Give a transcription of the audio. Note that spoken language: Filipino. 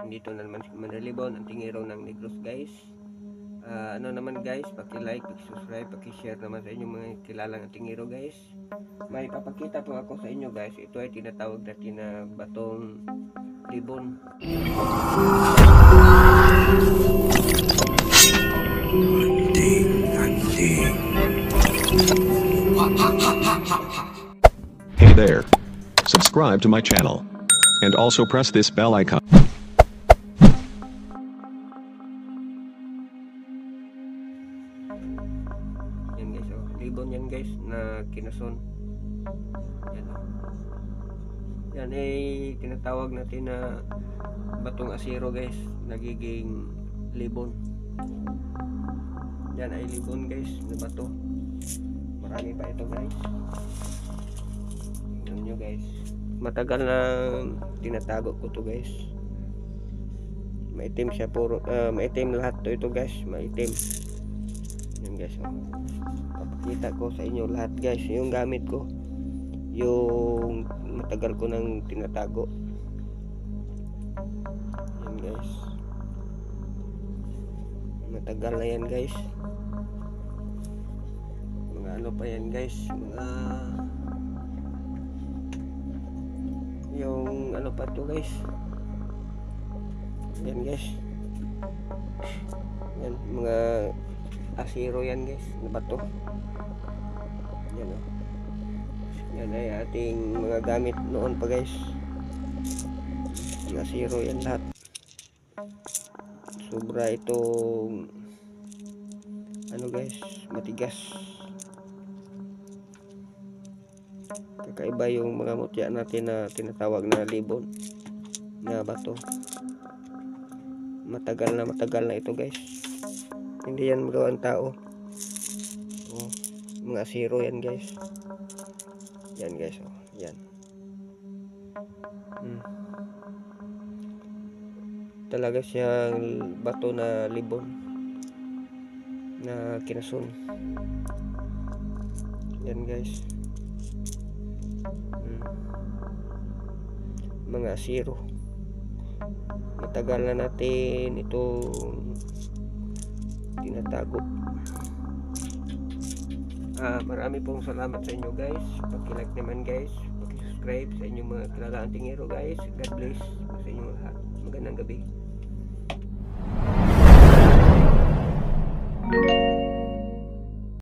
Dito na naman si Manalibon, ang tingiro ng Negros guys. Ano naman guys, paki-like, paki-subscribe, paki-share naman sa inyong mga kilalang tingiro guys. May papakita po ako sa inyo guys. Ito ay tinatawag natin na batong libon. Hey there. Subscribe to my channel. And also press this bell icon. Yan guys, oh. Libon yan guys na kinason. Yan, oh. Yan ay tinatawag natin na batong asiro guys. Nagiging libon. Yan ay libon guys na bato. Marami pa ito guys. Tingnan nyo guys. Matagal na tinatago ko to guys. Maitim siya puro, maitim lahat to ito guys, maitim. Yan guys, oh. Papakita ko sa inyo lahat guys, yung gamit ko. Yung matagal ko nang tinatago. Yan guys. Matagal na yan guys. Mga ano pa yan guys, mga yung ano pa to guys. Yan guys. Yan mga asiro yan guys na bato. Yan, oh. Yan ay ating mga gamit noon pa guys. Mga asiro yan lahat. Sobra itong ano guys, matigas. Kakaiba yung mga mutya natin na tinatawag na libon na bato. Matagal na ito guys. Hindi yan magawa ang tao. Oh, mga asiro yan guys. Yan guys, oh. Yan. Talaga siyang bato na libon na kinasun. Yan guys. Mga asiro. Matagal na natin ito tinatago. Marami pong salamat sa inyo guys. Paki-like naman guys, paki-subscribe sa inyong mga kilalang tingiro guys. God bless sa inyong lahat. Magandang gabi.